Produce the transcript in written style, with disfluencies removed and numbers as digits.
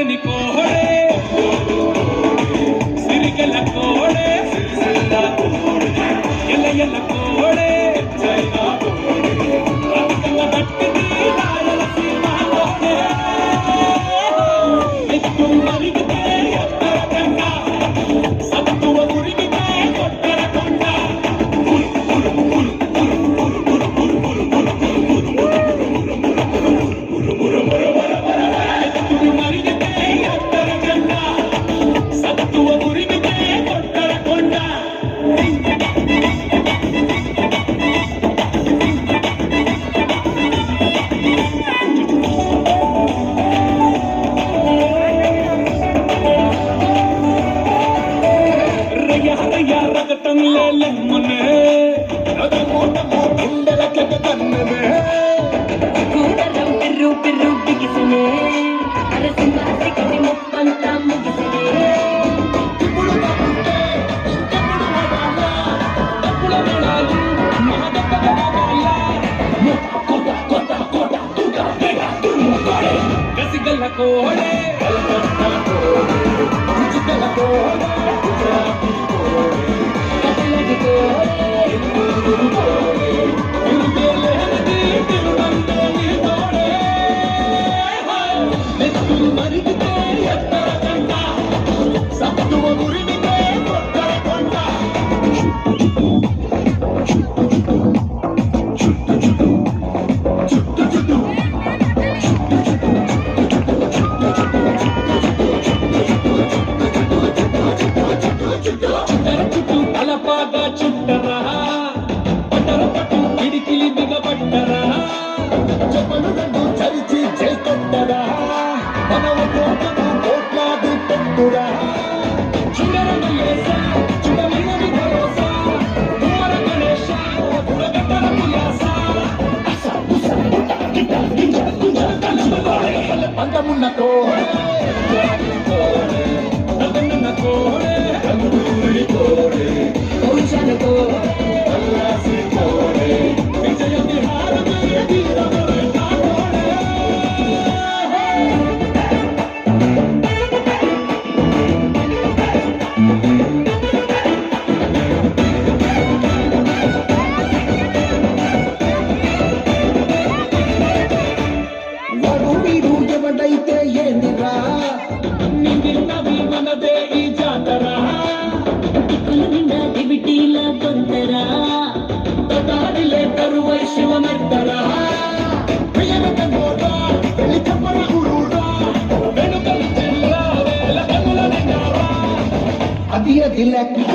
సన్నని కోడే సిరికల కోడే ఎల్ల ఎల్ల కోడే బతుకమ్మ గట్టిది రాయలసీమ కోడే ఎత్తు మరిగితే ఎత్తర కండ సత్తువ ఉరిగితే కొట్టర కొండ కోడే రుచికల కోడే గుజరాతీ కోడే కథలకి కోడే ఇందూరు కోడే తిరుగేలేనిది తిరునందోని కోడే నెత్తు మరిగితే ఎత్తర కండ సత్తువ ఉరిగితే కొట్టర కొండ తలపాగా చుట్టరా పట్టర పట్టు పిడికిలి బిగబట్టరా చెప్పలు రెండు చరిచి చేకొట్టరా మనవ కోటను కోట్లాది పెట్టురా చుడరని లేసా చుడమైనది భరోసా కుమర గణేశ గుడగట్టర పుయాస అస ఉస పుట్ట గిట్ట గింజ గుంజ కలబలే పందమున్న కోడే కోడే నదన్న కోడే కందూరి కోడే కోచన కోడే అల్లాసి కోడే విజయ విహార వీరవరే కోడే వాడు వీడు ఎవడైతే ఏందిరా నిన్నవి మనదే ఈ జాతరా దివిటీలా కొందరా తటారిలే కరువై శివనర్తరా ప్రియరత గోడా పెళ్లి చెప్పర గురుడా వెనుకలు చెల్లా వేల కనుల నిండారా అది లెక్క